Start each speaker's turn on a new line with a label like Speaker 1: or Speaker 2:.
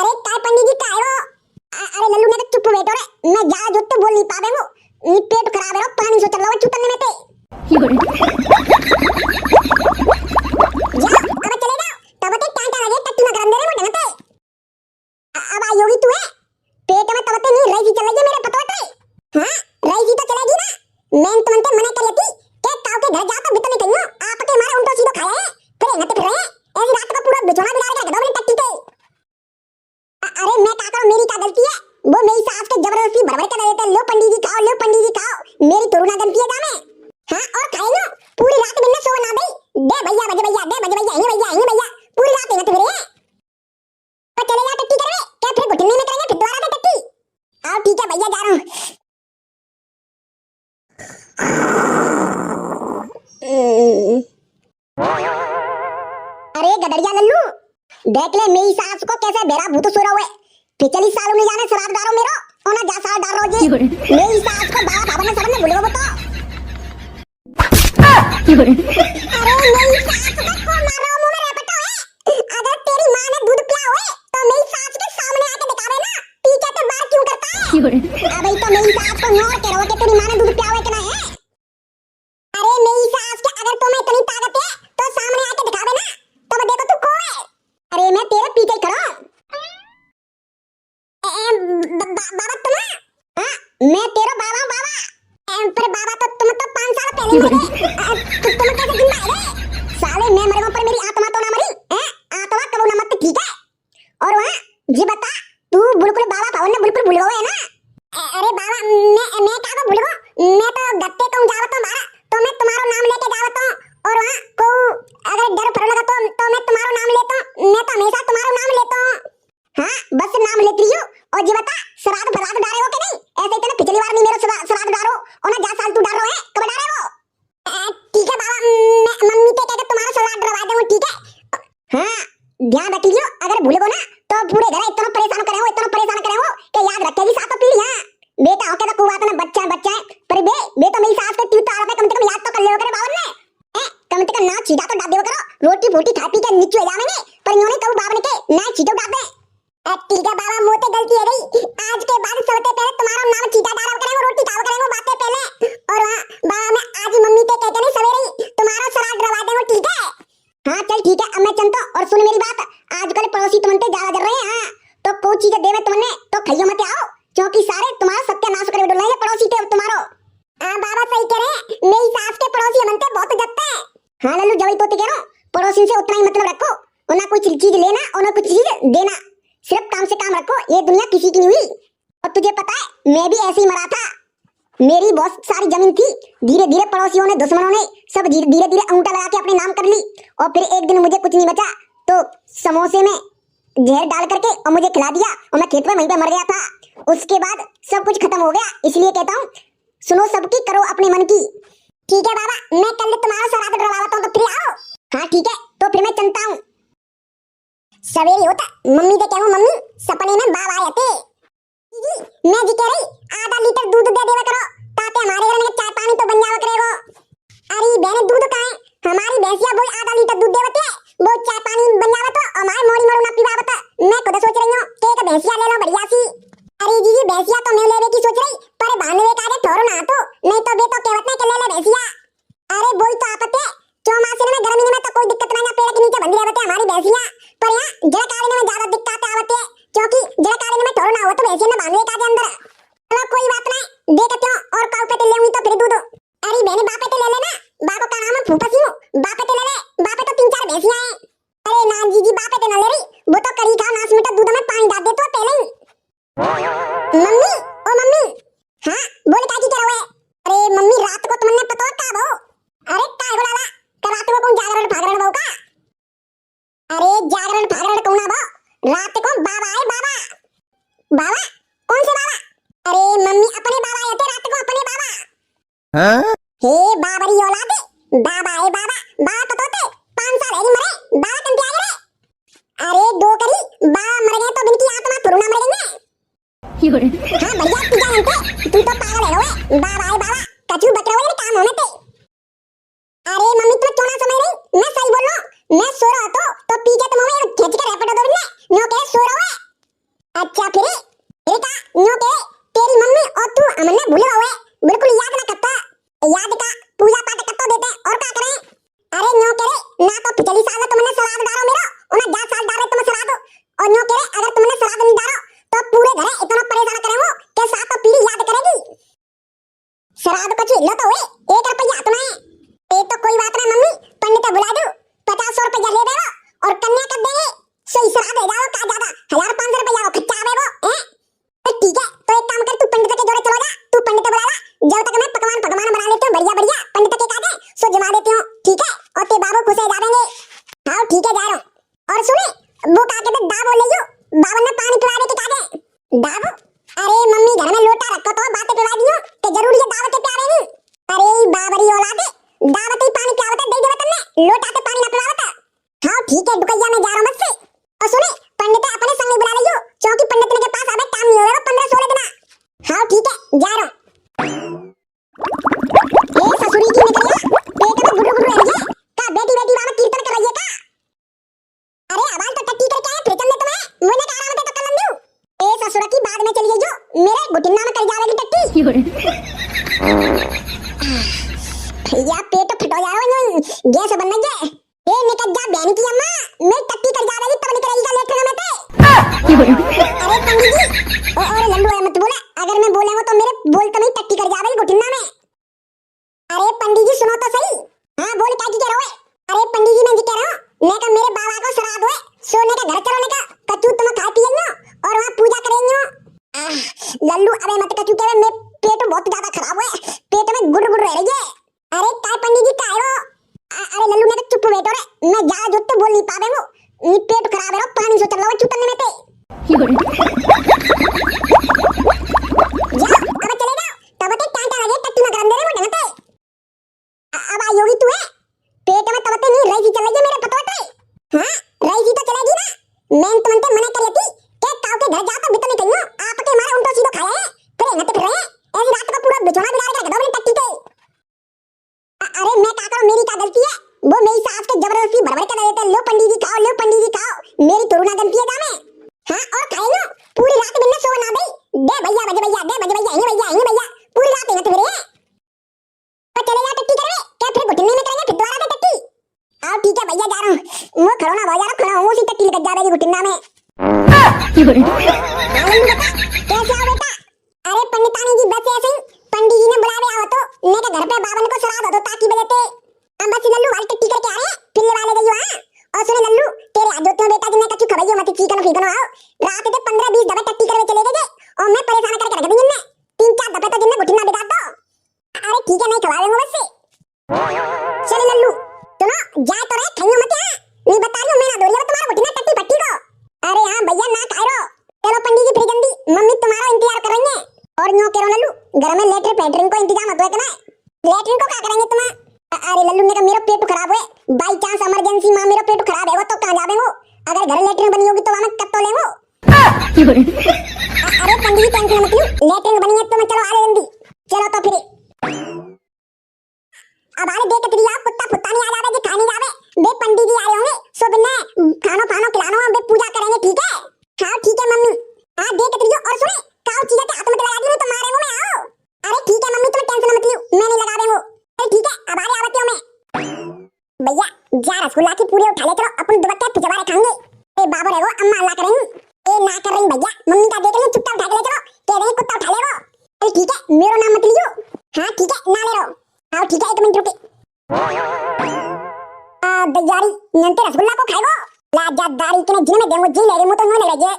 Speaker 1: अरे काय पंडित जी काय हो? अरे लल्लू ने तो चुप बैठो रे, मैं जा जो तो बोल नहीं पावे हूं। ये पेट खराब है, पानी से चल रहा है चुतने में ते। जा अब चले जाओ, तब ते टांटा लगे टट्टी में गरम दे रहे मोटे ते। अब आई होगी तू है, पेट में तब ते नहीं रही चल रही है मेरे पतों ते। हां रही तो चलेगी ना, मैं तो मनते मना कर लेती के काव के घर जा तो बितो नहीं कहियो, आपके मारे उल्टो सीधो खाया है, फिर नते फिर रहे ऐसी रात को पूरा बिछोना बिगाड़ के रख दो मेरी टट्टी ते। अरे मैं क्या करूं, मेरी क्या गलती है? वो मेरी सास के जबरदस्ती भरभर के देते, लो पंडित जी खाओ, लो पंडित जी खाओ, मेरी थोड़ी ना गलती है जामे। हां और खाए लो, पूरी रात बिना सो ना दे, दे भैया बजे भैया, दे बजे भैया, ये भैया पूरी रात इनत फिरे। तो चले जा टट्टी करवे, क्या फिर घुटने में करेंगे फिर दोबारा दे टट्टी। आओ ठीक है भैया जा रहा हूं। अरे गदड़िया लल्लू, देख ले मेरी सास को कैसे बेरा भूत सो रहा है। पिछली साल में जाने शराब डारो मेरो, ओना जा साल डारो जी। मेरी सास को बाबा बाबा ने सबने भूलो बता। अरे मेरी सास को मारो मुंह में पटा है। अगर तेरी मां ने दूध पिया होए तो मेरी सास के सामने आके दिखावे ना, पीछे तो बात क्यों करता है? अबे तो मेरी सास को नौर के रहो कि तेरी मां ने दूध पिया होए कि ना है। अरे मेरी सास के अगर तुम्हें इतनी ताकत है तो सामने आके दिखावे ना, तब देखो तू कौन है। अरे मैं तेरे पीछे खड़ा हूं। बाबा तुम? हां मैं तेरा बाबा बाबा। पर बाबा तो तुम तो 5 साल पहले मरे। तुम कैसे जिंदा है? साले मैं मरवा पर मेरी आत्मा तो ना मरी हैं? आत्मा कबो ना मत ठीक है। और वहां जी बता, तू बिल्कुल बाबा भवन ने बिल्कुल भूल गए है ना? अरे बाबा मैं का को भूल गो, मैं तो गत्ते को जावत हूं मारा, तो मैं तुम्हारा नाम लेके जावत हूं। और वहां को अगर डर फर लगा तो मैं तुम्हारा नाम लेता हूं, मैं तो हमेशा तुम्हारा नाम लेता हूं। हां बस नाम लेती हूं। और जी बता, श्राद्ध बरात डारे हो कि नहीं? ऐसे ही तो पिछली बार नहीं मेरा श्राद्ध डारो, और ना जा साल तू डारो है, कब डारे हो? ठीक है बाबा, मैं मम्मी के कहकर तुम्हारा श्राद्ध डरवा दूं, ठीक है? हां ध्यान रखियो, अगर भूल गो ना तो पूरे घर इतना परेशान करे हो कि याद रखेगी सातों पीढ़ी। हां बेटा हो के तो कोई बात ना, बच्चा है पर बे तो मेरी सास के तीता आ रहा है, कम से कम याद तो कर ले करे बावन ने। कम से कम ना छीटा तो डाल देव करो, रोटी बोटी खा पी के नीचे हो जावेंगे, पर इन्होंने कबू बावन के ना छीटो डाल दे। ठीक है बाबा, मोटे गलती है गई, आज के बाद सबसे पहले तुम्हारा नाम चीटा डाला करेंगे, रोटी खाओ करेंगे बातें पहले। और हां बाबा मैं आज ही मम्मी के कहते नहीं सवेरे ही तुम्हारा श्राद्ध करवा देंगे, ठीक है? हां चल ठीक है, अब मैं चलता हूं। और सुन मेरी बात, आजकल पड़ोसी तुमने ज्यादा डर रहे हैं। हां तो कोई चीज देवे तुमने तो खइयो मत आओ, क्योंकि सारे तुम्हारा सत्यानाश करे डोले पड़ोसी थे तुम्हारो। हां बाबा सही कह रहे, मेरी सास के पड़ोसी बनते बहुत जगते हैं। हां लल्लू जवई तो कह रहा हूं, पड़ोसी से उतना ही मतलब रखो, और ना कोई चीज लेना और ना कुछ चीज देना, सिर्फ काम से काम रखो, ये दुनिया किसी की नहीं हुई। और तुझे पता है मैं भी ऐसे ही मरा था, मेरी बहुत सारी जमीन थी, धीरे धीरे पड़ोसियों ने दुश्मनों ने सब धीरे धीरे अंगूठा लगा के अपने नाम कर ली, और फिर एक दिन मुझे कुछ नहीं बचा तो समोसे में जहर डाल करके और मुझे खिला दिया, और मैं खेत में वहीं पे मर गया था। उसके बाद सब कुछ खत्म हो गया, इसलिए कहता हूँ सुनो सबकी, करो अपने मन की। ठीक है बाबा, मैं कल तुम्हारा श्राद्ध करवाता हूँ, तो फिर आओ। हाँ ठीक है, तो फिर मैं चलता हूँ। सवेरे होता मम्मी के कहूं, मम्मी सपने में बाबा आए थे जी, मैं जी कह रही आधा लीटर दूध दे देवा करो, ताकि हमारे घर में चाय पानी तो बन जावा करेगो। अरे बहने दूध कहां है? हमारी भैंसिया वो आधा लीटर दूध देवत है, वो चाय पानी बन जावा तो हमारे मोरी मरू ना पीवावत। मैं खुद सोच रही हूं कि एक भैंसिया ले लो बढ़िया सी। अरे जी भैंसिया तो मैं लेवे की सोच रही, पर बांधने के आगे ठोरो ना तो नहीं तो बे तो कहवत नहीं कि ले ले भैंसिया। अरे बोई तो आपत है, चौमासे में गर्मी में तो कोई दिक्कत नहीं, पेड़ के नीचे बंधी रहते हमारी भैंसिया, पर यहाँ जड़ काटने में ज्यादा दिक्कत आवत है, क्योंकि जड़ काटने में ठोरो ना हो तो भैंसिया ने बांधने के अंदर। चलो कोई बात नहीं, देखते हो और काऊ पे ले हुई तो फिर दूध। अरे बहने बापे तो ले लेना, बापो का नाम है फूफसी हूं, बापे तो ले ले, बापे तो 3-4 भैंसियां हैं। अरे ना जी बापे तो ना ले रही, वो तो करी खा 9 मीटर दूध में पानी डाल दे तो पहले ही। मम्मी ओ मम्मी, हां बोल का की कर रहे? अरे मम्मी रात को तुमने पता का भो? अरे काय बोला का रात को कौन जागरण भागरण भो का? अरे जागरण भागरण कौन बो? रात को बाबा आए, बाबा बाबा कौन से बाबा? अरे मम्मी अपने बाबा आए थे रात को, अपने बाबा। हां हे बाबरी औलाद, बाबा आए बाबा, बाबा तो थे 5 साल है मरे, बाबा कंटे आ गए। अरे दो करी बाबा मर गए तो इनकी आत्मा थोड़ी ना मर गई। हां बढ़िया तू जानते, तू तो पागल है ओए, बाबा आए बाबा कछु बकरा हुए काम होने थे। अरे मम्मी तुम क्यों ना समझ रही, मैं सही बोल रहा हूं, मैं सो रहा तो पीछे तुम हमें खींच के रैपट दो ने नो के सो रहा है। अच्छा फिर बेटा न्यो के तेरी मम्मी और तू हमने भूले हुए बिल्कुल याद ना करता। याद का पूजा पाठ करतो देते और का करें। अरे न्यो के ना तो पिछली साल तुमने श्राद्ध डारो मेरा और ना 10 साल डारे तुम श्राद्ध। और न्यो के अगर तुमने श्राद्ध नहीं डारो तो पूरे घरे इतना परेशान करेंगे कि सात पीढ़ी याद करेगी। श्राद्ध को लो तो हुए 1 रुपया तुम्हें ये तो कोई बात नहीं मम्मी पंडित बुला दो 50 रुपया ले देगा और कन्या कर देंगे सही श्राद्ध हो जाओ का ज्यादा 1500 रुपया खर्चा आवेगो हैं। तो ठीक है तो एक काम कर तू पंडित के जोड़े चलो जा तू पंडित बुला ला जब तक मैं पकवान बना लेती हूँ बढ़िया बढ़िया पंडित के काटे सो जमा देती हूँ ठीक है और ते बाबू खुश हो जाएंगे। हाँ ठीक है जा रहा हूँ और सुने वो का कहते दाबो ले जो बाबू ने पानी पिला दे के काटे दाबो। अरे मम्मी घर में लोटा रखो तो बातें पिला दियो तो जरूरी है दावत पिलावेगी। अरे बाबरी औलाद दावत ही पानी पिलावत दे देवत ने लोटा ते पानी ना पिलावत। हाँ ठीक है दुकैया में जा रहा हूँ मत से और सुने पंडित अपने संग बुला लियो क्योंकि पंडित के पास आवे काम नहीं होगा 15-16 दिन। हाँ ठीक है जा रहा हूँ। ए ससुरी की निकलिया पेट में गुरु गुरु रही है का बेटी बेटी बाबा कीर्तन कर रही है का। अरे आवाज तो टट्टी करके आए फिर चलने तुम्हें मुझे का आराम दे तो कर लंदू। ए ससुरा की बाद में चली जो मेरे घुटना में कर जाएगी टट्टी। भैया पेट फटो जा रहा है गैस बन गई है। ए निकल जा बहन की अम्मा मैं टट्टी कर जाएगी तब निकलेगी का लेटने में ते। अरे पंडित जी और लल्लू है मत बोले अगर मैं बोलेगा तो मेरे बोल तो नहीं टट्टी कर जाएगी घुटना में। अरे पंडित जी सुनो तो सही। हाँ बोल क्या कह रहे हो। अरे पंडित जी मैं जी कह रहा हूँ मैं का मेरे बाबा को श्राद्ध हुए सोने का घर चलो का कचू तुम खा पिएंगे और वहाँ पूजा करेंगे। लल्लू अरे मत कचू कह मैं पेट बहुत ज्यादा खराब हुए पेट में गुड़ गुड़ रह रही है। अरे काय पंडित जी काय हो। अरे लल्लू ने चुप बैठो रे मैं जा जो तो बोल नहीं पावेंगो ये पेट खराब है पानी से चल रहा है चुतने में ते। जा अब चले जाओ तब तक टांटा लगे टट्टी में गरम दे रहे मोटे अब आई होगी तू है पेट में तब तक नहीं रही चल रही है मेरे पता है। हाँ रही तो चलेगी ना मैं तो मनते मना करी थी के ताऊ के घर जाकर बितो नहीं कहियो आपके मारे उल्टो सीधो खाया है फिर नत फिर रहे ऐसी रात को पूरा बिछोना बिगाड़ के रख दो टट्टी पे। अरे मैं क्या करूं मेरी क्या गलती है वो मेरी सास के जबरदस्ती भरभर कर देते लो पंडित जी खाओ मेरी थोड़ी ना गलती है जा मैं। हाँ और खाए लो पूरी रात बिना सो ना दे भैया बजे भैया दे बजे भैया आएंगे भैया पूरी रात हिम्मत फिरे तो चले जा टट्टी करवे क्या फिर घुटने में करेंगे फिर दोबारा से टट्टी। आओ ठीक है भैया जा रहा हूं वो खड़ो ना हो जा रहा खड़ा हूं उसी टट्टी लग जाएगी घुटना में। कैसे आओ बेटा। अरे पंडितानी जी बस ऐसे ही पंडित जी ने बुलावे आओ तो मैं के घर पे बाबन को श्राद्ध हो तो ताकि बजते हम बस लल्लू वाली टट्टी करके आ रहे फिर वाले गई वहां और सुने लल्लू तेरे हाथ जोते बेटा जिन्हें कछु खवाइयो मत चिकन फिकन आओ रात के 15-20 दफे टट्टी करके चले गए और मैं परेशान करके रख दूंगी मैं 3-4 दफे तो जिन्हें घुटना बिगाड़ दो। अरे ठीक है नहीं खवाऊंगा बस से चल लल्लू सुनो जाए तो रहे खाइयो मत यहां नहीं बता रही हूं मैं ना दोरिया तुम्हारा घुटना टट्टी पट्टी को। अरे हां भैया ना खाए रो चलो पंडित जी फिर जल्दी मम्मी तुम्हारा इंतजार कर रही है और न्यो करो लल्लू घर में लेटर पेटरिंग को इंतजाम होता है कि नहीं लेटरिन को क्या करेंगे तुम। अरे लल्लू ने कहा मेरा पेट खराब है बाई चांस इमरजेंसी मां मेरा पेट खराब है वो तो कहां जावेंगो अगर घर लेटरिन बनी होगी तो वहां कब तो लेंगो। अरे पंडित जी टेंशन मत लो लेटरिन बनी है तो मैं चलो आ जल्दी चलो तो फिर अब आले देख तेरी आप कुत्ता फुत्ता नहीं आ जावे कि खाने जावे बे पंडित जी आए होंगे सो बिना खानो खानो खिलानो बे पूजा करेंगे ठीक है। हाँ ठीक है मम्मी हां देख तेरी और सुने काऊ चीज के हाथ में लगा दी तो मारेंगे मैं आओ। अरे ठीक है मम्मी तुम टेंशन मत लो मैं नहीं लगा देंगो ठीक है अब आ रहे आवती हूं मैं। भैया जा रसगुल्ला की पूरी उठा ले चलो अपन दुबक्के पिजवारे खाएंगे ए बाबू रे वो अम्मा अल्लाह करेंगी ए ना कर रही भैया मम्मी का देख ले चुपचाप उठा के ले चलो कह रही कुत्ता उठा ले वो। अरे ठीक है मेरा नाम मत लियो। हाँ ठीक है ना ले रो आओ ठीक है 1 मिनट रुके दयारी नंते रसगुल्ला को खाएगो लाजदारी के जिने में देंगो जी ले रे मु तो न ले जे